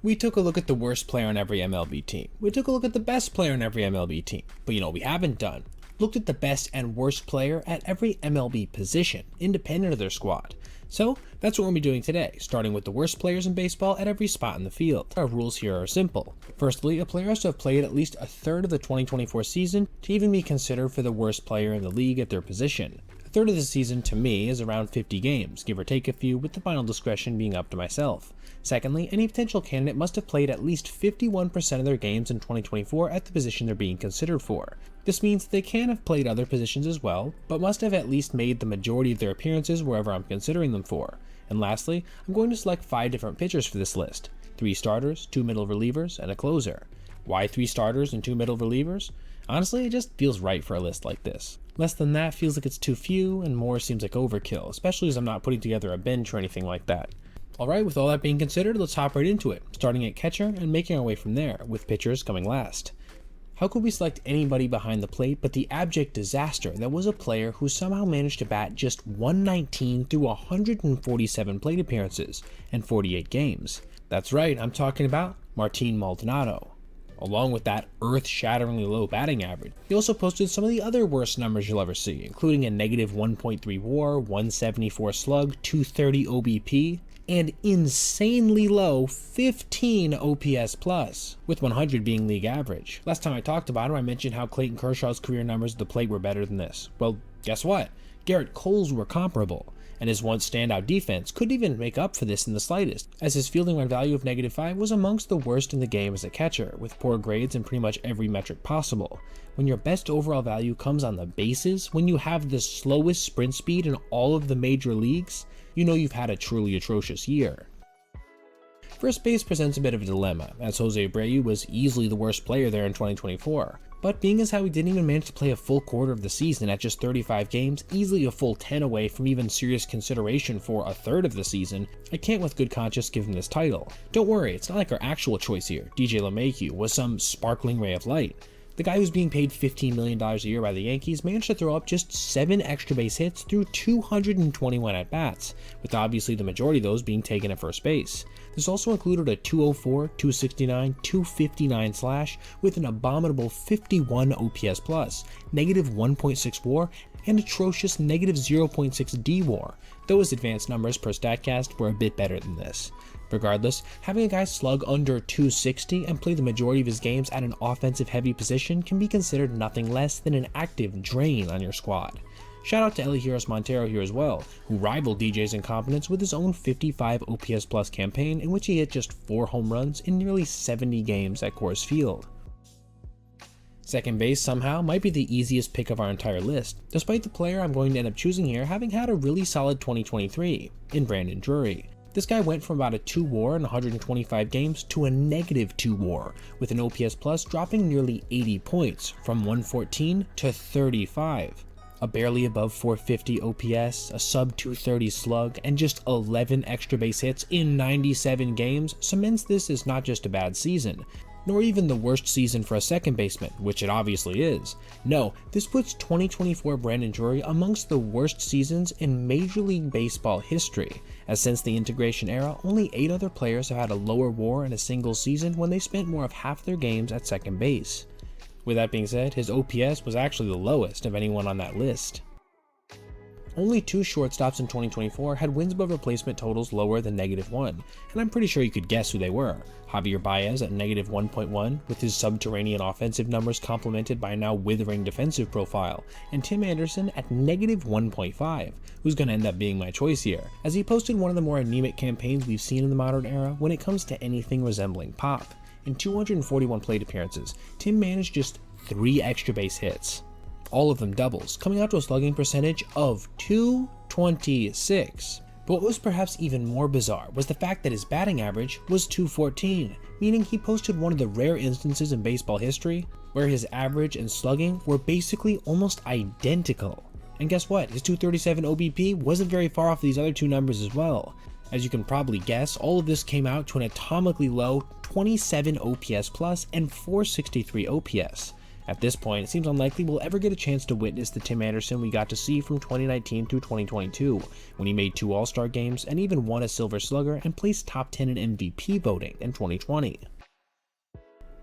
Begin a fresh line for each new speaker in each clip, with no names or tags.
We took a look at the worst player on every MLB team. We took a look at the best player on every MLB team. But you know what we haven't done? Looked at the best and worst player at every MLB position, independent of their squad. So that's what we'll be doing today, starting with the worst players in baseball at every spot in the field. Our rules here are simple. Firstly, a player has to have played at least a third of the 2024 season to even be considered for the worst player in the league at their position. A third of the season, to me, is around 50 games, give or take a few, with the final discretion being up to myself. Secondly, any potential candidate must have played at least 51% of their games in 2024 at the position they're being considered for. This means they can have played other positions as well, but must have at least made the majority of their appearances wherever I'm considering them for. And lastly, I'm going to select 5 different pitchers for this list: 3 starters, 2 middle relievers, and a closer. Why 3 starters and 2 middle relievers? Honestly, it just feels right for a list like this. Less than that feels like it's too few, and more seems like overkill, especially as I'm not putting together a bench or anything like that. Alright, with all that being considered, let's hop right into it, starting at catcher and making our way from there, with pitchers coming last. How could we select anybody behind the plate but the abject disaster that was a player who somehow managed to bat just 119 through 147 plate appearances and 48 games? That's right, I'm talking about Martin Maldonado. Along with that earth-shatteringly low batting average, he also posted some of the other worst numbers you'll ever see, including a negative 1.3 WAR, 174 slug, 230 OBP, and insanely low 15 OPS plus, with 100 being league average. Last time I talked about him, I mentioned how Clayton Kershaw's career numbers at the plate were better than this. Well, guess what? Garrett Cole's were comparable, and his once standout defense couldn't even make up for this in the slightest, as his fielding run value of -5 was amongst the worst in the game as a catcher, with poor grades in pretty much every metric possible. When your best overall value comes on the bases, when you have the slowest sprint speed in all of the major leagues, you know you've had a truly atrocious year. First base presents a bit of a dilemma, as Jose Abreu was easily the worst player there in 2024. But being as how he didn't even manage to play a full quarter of the season at just 35 games, easily a full 10 away from even serious consideration for a third of the season, I can't with good conscience give him this title. Don't worry, it's not like our actual choice here, DJ LeMahieu, was some sparkling ray of light. The guy who's being paid $15 million a year by the Yankees managed to throw up just 7 extra base hits through 221 at-bats, with obviously the majority of those being taken at first base. This also included a 204, 269, 259 slash with an abominable 51 OPS plus, negative 1.6 WAR, and atrocious negative 0.6 D WAR, though his advanced numbers per StatCast were a bit better than this. Regardless, having a guy slug under 260 and play the majority of his games at an offensive-heavy position can be considered nothing less than an active drain on your squad. Shout out to Elihuris Montero here as well, who rivaled DJ's incompetence with his own 55 OPS plus campaign in which he hit just 4 home runs in nearly 70 games at Coors Field. Second base somehow might be the easiest pick of our entire list, despite the player I'm going to end up choosing here having had a really solid 2023, in Brandon Drury. This guy went from about a 2 WAR in 125 games to a negative 2 WAR, with an OPS plus dropping nearly 80 points, from 114 to 35. A barely above 450 OPS, a sub 230 slug, and just 11 extra base hits in 97 games cements this as not just a bad season, nor even the worst season for a second baseman, which it obviously is. No, this puts 2024 Brandon Drury amongst the worst seasons in Major League Baseball history, as since the integration era, only 8 other players have had a lower WAR in a single season when they spent more of half their games at second base. With that being said, his OPS was actually the lowest of anyone on that list. Only 2 shortstops in 2024 had wins above replacement totals lower than -1, and I'm pretty sure you could guess who they were. Javier Baez at -1.1, with his subterranean offensive numbers complemented by a now withering defensive profile, and Tim Anderson at -1.5, who's going to end up being my choice here, as he posted one of the more anemic campaigns we've seen in the modern era when it comes to anything resembling pop. In 241 plate appearances, Tim managed just 3 extra base hits, all of them doubles, coming out to a slugging percentage of .226. But what was perhaps even more bizarre was the fact that his batting average was .214, meaning he posted one of the rare instances in baseball history where his average and slugging were basically almost identical. And guess what? His .237 OBP wasn't very far off these other 2 numbers as well. As you can probably guess, all of this came out to an atomically low 27 OPS plus and 463 OPS. At this point, it seems unlikely we'll ever get a chance to witness the Tim Anderson we got to see from 2019 through 2022, when he made 2 All-Star games and even won a Silver Slugger and placed top 10 in MVP voting in 2020.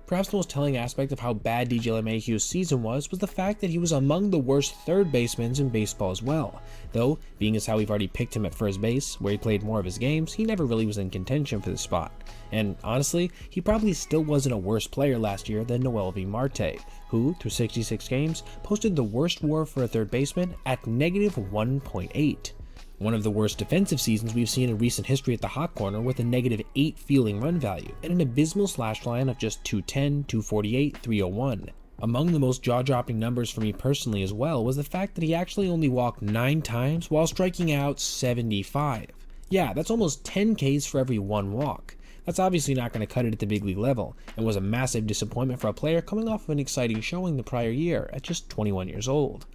Perhaps the most telling aspect of how bad DJ LeMahieu's season was the fact that he was among the worst third basemen in baseball as well, though, being as how we've already picked him at first base, where he played more of his games, he never really was in contention for the spot. And honestly, he probably still wasn't a worse player last year than Noel V. Marte, who, through 66 games, posted the worst WAR for a third baseman at -1.8. One of the worst defensive seasons we've seen in recent history at the hot corner, with a -8 fielding run value and an abysmal slash line of just 210, 248, 301. Among the most jaw-dropping numbers for me personally as well was the fact that he actually only walked 9 times while striking out 75. Yeah, that's almost 10 Ks for every 1 walk. That's obviously not going to cut it at the big league level, and was a massive disappointment for a player coming off of an exciting showing the prior year at just 21 years old.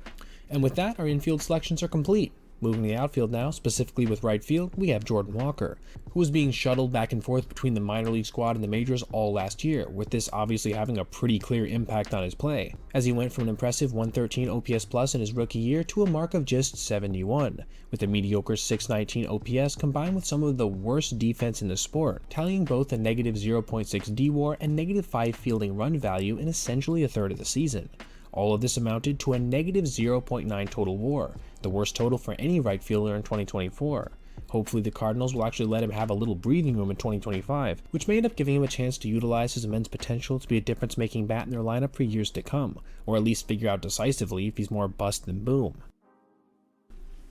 And with that, our infield selections are complete. Moving to the outfield now, specifically with right field, we have Jordan Walker, who was being shuttled back and forth between the minor league squad and the majors all last year, with this obviously having a pretty clear impact on his play, as he went from an impressive 113 OPS plus in his rookie year to a mark of just 71, with a mediocre 619 OPS combined with some of the worst defense in the sport, tallying both a -0.6 DWAR and -5 fielding run value in essentially a third of the season. All of this amounted to a -0.9 total WAR, the worst total for any right fielder in 2024. Hopefully the Cardinals will actually let him have a little breathing room in 2025, which may end up giving him a chance to utilize his immense potential to be a difference-making bat in their lineup for years to come, or at least figure out decisively if he's more bust than boom.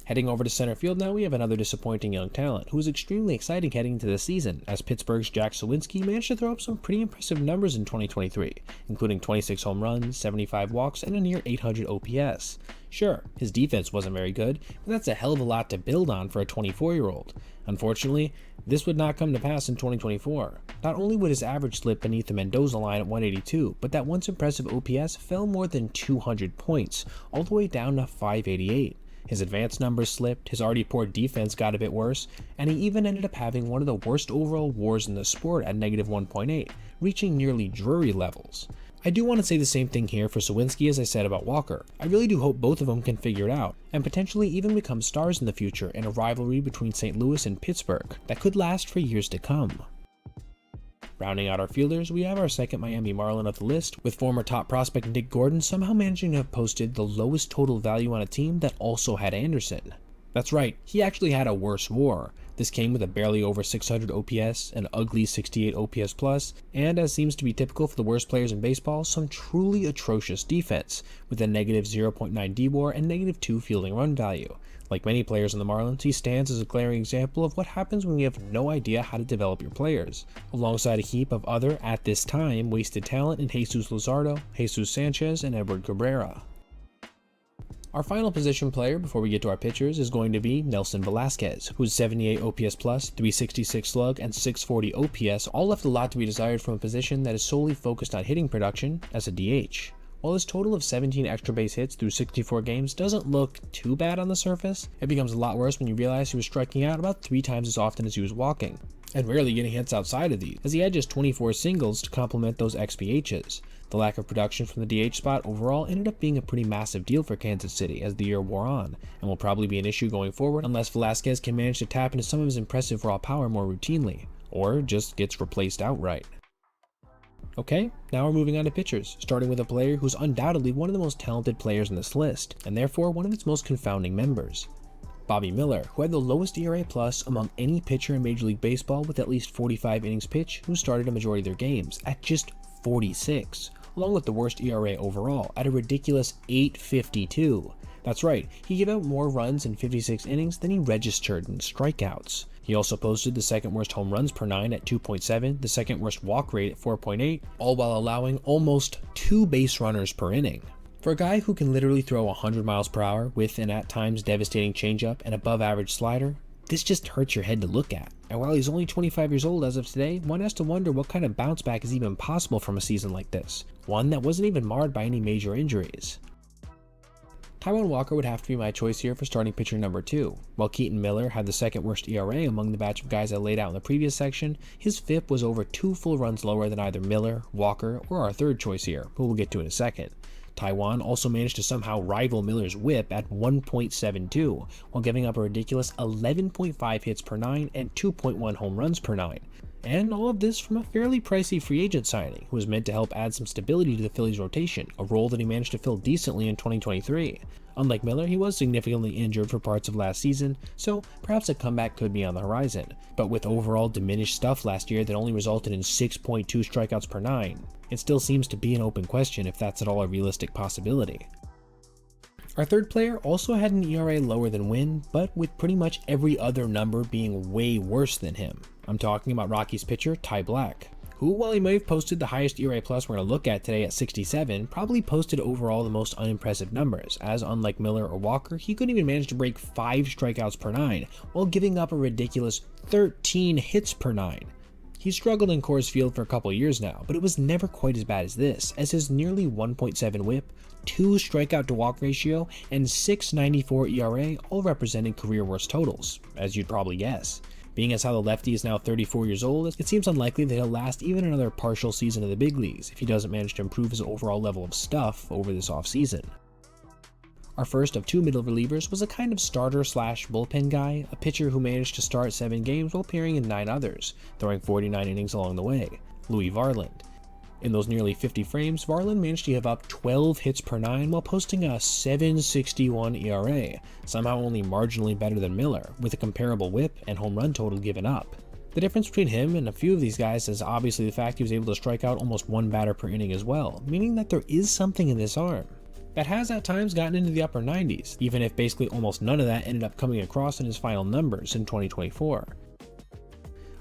Heading over to center field now, we have another disappointing young talent, who was extremely exciting heading into the season, as Pittsburgh's Jack Suwinski managed to throw up some pretty impressive numbers in 2023, including 26 home runs, 75 walks, and a near 800 OPS. Sure, his defense wasn't very good, but that's a hell of a lot to build on for a 24-year-old. Unfortunately, this would not come to pass in 2024. Not only would his average slip beneath the Mendoza line at 182, but that once impressive OPS fell more than 200 points, all the way down to 588. His advanced numbers slipped, his already poor defense got a bit worse, and he even ended up having one of the worst overall WARs in the sport at -1.8, reaching nearly Drury levels. I do want to say the same thing here for Suwinski as I said about Walker. I really do hope both of them can figure it out, and potentially even become stars in the future in a rivalry between St. Louis and Pittsburgh that could last for years to come. Rounding out our fielders, we have our second Miami Marlin of the list, with former top prospect Nick Gordon somehow managing to have posted the lowest total value on a team that also had Anderson. That's right, he actually had a worse WAR. This came with a barely over 600 OPS, an ugly 68 OPS plus, and as seems to be typical for the worst players in baseball, some truly atrocious defense, with a -0.9 DWAR and -2 fielding run value. Like many players in the Marlins, he stands as a glaring example of what happens when you have no idea how to develop your players, alongside a heap of other, at this time, wasted talent in Jesus Luzardo, Jesus Sanchez, and Edward Cabrera. Our final position player before we get to our pitchers is going to be Nelson Velasquez, whose 78 OPS plus, 366 slug, and 640 OPS all left a lot to be desired from a position that is solely focused on hitting production as a DH. While his total of 17 extra base hits through 64 games doesn't look too bad on the surface, it becomes a lot worse when you realize he was striking out about 3 times as often as he was walking, and rarely getting hits outside of these, as he had just 24 singles to complement those XBHs. The lack of production from the DH spot overall ended up being a pretty massive deal for Kansas City as the year wore on, and will probably be an issue going forward unless Velasquez can manage to tap into some of his impressive raw power more routinely, or just gets replaced outright. Okay, now we're moving on to pitchers, starting with a player who's undoubtedly one of the most talented players in this list, and therefore one of its most confounding members. Bobby Miller, who had the lowest ERA plus among any pitcher in Major League Baseball with at least 45 innings pitched who started a majority of their games, at just 46, along with the worst ERA overall, at a ridiculous 8.52. That's right, he gave out more runs in 56 innings than he registered in strikeouts. He also posted the second worst home runs per 9 at 2.7, the second worst walk rate at 4.8, all while allowing almost 2 base runners per inning. For a guy who can literally throw 100 miles per hour with an at times devastating changeup and above average slider, this just hurts your head to look at. And while he's only 25 years old as of today, one has to wonder what kind of bounce back is even possible from a season like this, one that wasn't even marred by any major injuries. Taijuan Walker would have to be my choice here for starting pitcher number 2. While Keaton Miller had the second worst ERA among the batch of guys I laid out in the previous section, his FIP was over 2 full runs lower than either Miller, Walker, or our third choice here, who we'll get to in a second. Taijuan also managed to somehow rival Miller's whip at 1.72, while giving up a ridiculous 11.5 hits per 9 and 2.1 home runs per 9. And all of this from a fairly pricey free agent signing, who was meant to help add some stability to the Phillies' rotation, a role that he managed to fill decently in 2023. Unlike Miller, he was significantly injured for parts of last season, so perhaps a comeback could be on the horizon. But with overall diminished stuff last year that only resulted in 6.2 strikeouts per 9, it still seems to be an open question if that's at all a realistic possibility. Our third player also had an ERA lower than Wynn, but with pretty much every other number being way worse than him. I'm talking about Rockies pitcher Ty Blach, who, while he may have posted the highest ERA plus we're going to look at today at 67, probably posted overall the most unimpressive numbers, as unlike Miller or Walker, he couldn't even manage to break 5 strikeouts per 9, while giving up a ridiculous 13 hits per 9. He struggled in Coors Field for a couple years now, but it was never quite as bad as this, as his nearly 1.7 whip, 2 strikeout to walk ratio, and 6.94 ERA all representing career worst totals, as you'd probably guess. Being as how the lefty is now 34 years old, it seems unlikely that he'll last even another partial season of the big leagues if he doesn't manage to improve his overall level of stuff over this offseason. Our first of 2 middle relievers was a kind of starter slash bullpen guy, a pitcher who managed to start 7 games while appearing in 9 others, throwing 49 innings along the way, Louis Varland. In those nearly 50 frames, Varland managed to give up 12 hits per 9 while posting a 7.61 ERA, somehow only marginally better than Miller, with a comparable whip and home run total given up. The difference between him and a few of these guys is obviously the fact he was able to strike out almost 1 batter per inning as well, meaning that there is something in this arm that has at times gotten into the upper 90s, even if basically almost none of that ended up coming across in his final numbers in 2024.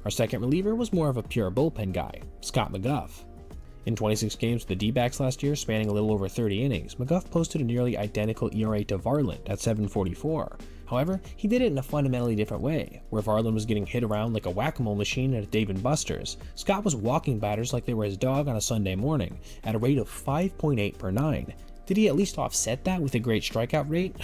Our second reliever was more of a pure bullpen guy, Scott McGough. In 26 games with the D-backs last year, spanning a little over 30 innings, McGough posted a nearly identical ERA to Varland at 7.44. However, he did it in a fundamentally different way. Where Varland was getting hit around like a whack-a-mole machine at a Dave & Buster's, Scott was walking batters like they were his dog on a Sunday morning, at a rate of 5.8 per 9. Did he at least offset that with a great strikeout rate?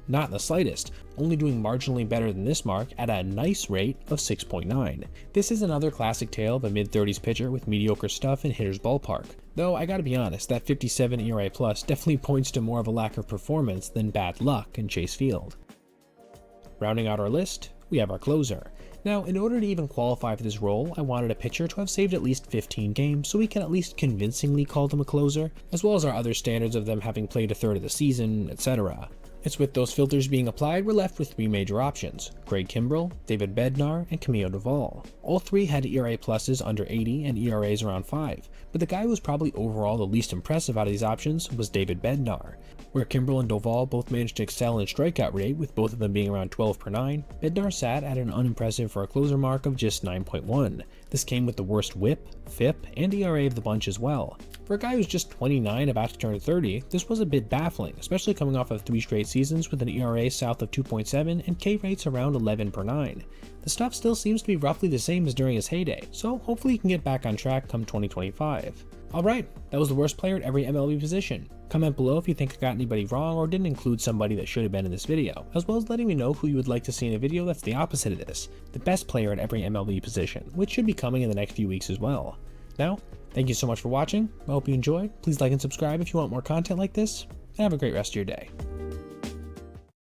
Not in the slightest, only doing marginally better than this mark at a nice rate of 6.9. This is another classic tale of a mid-30s pitcher with mediocre stuff in hitter's ballpark. Though I gotta be honest, that 57 ERA plus definitely points to more of a lack of performance than bad luck in Chase Field. Rounding out our list, we have our closer. Now, in order to even qualify for this role, I wanted a pitcher to have saved at least 15 games so we can at least convincingly call them a closer, as well as our other standards of them having played a third of the season, etc. It's with those filters being applied, we're left with 3 major options: Craig Kimbrell, David Bednar, and Camilo Doval. All 3 had ERA pluses under 80 and ERAs around 5, but the guy who was probably overall the least impressive out of these options was David Bednar. Where Kimbrell and Doval both managed to excel in strikeout rate, with both of them being around 12 per 9, Bednar sat at an unimpressive for a closer mark of just 9.1. This came with the worst whip, FIP, and ERA of the bunch as well. For a guy who's just 29 about to turn 30, this was a bit baffling, especially coming off of 3 straight seasons with an ERA south of 2.7 and K rates around 11 per 9. The stuff still seems to be roughly the same as during his heyday, so hopefully he can get back on track come 2025. Alright, that was the worst player at every MLB position. Comment below if you think I got anybody wrong or didn't include somebody that should have been in this video, as well as letting me know who you would like to see in a video that's the opposite of this, the best player at every MLB position, which should be coming in the next few weeks as well. Now, thank you so much for watching, I hope you enjoyed, please like and subscribe if you want more content like this, and have a great rest of your day.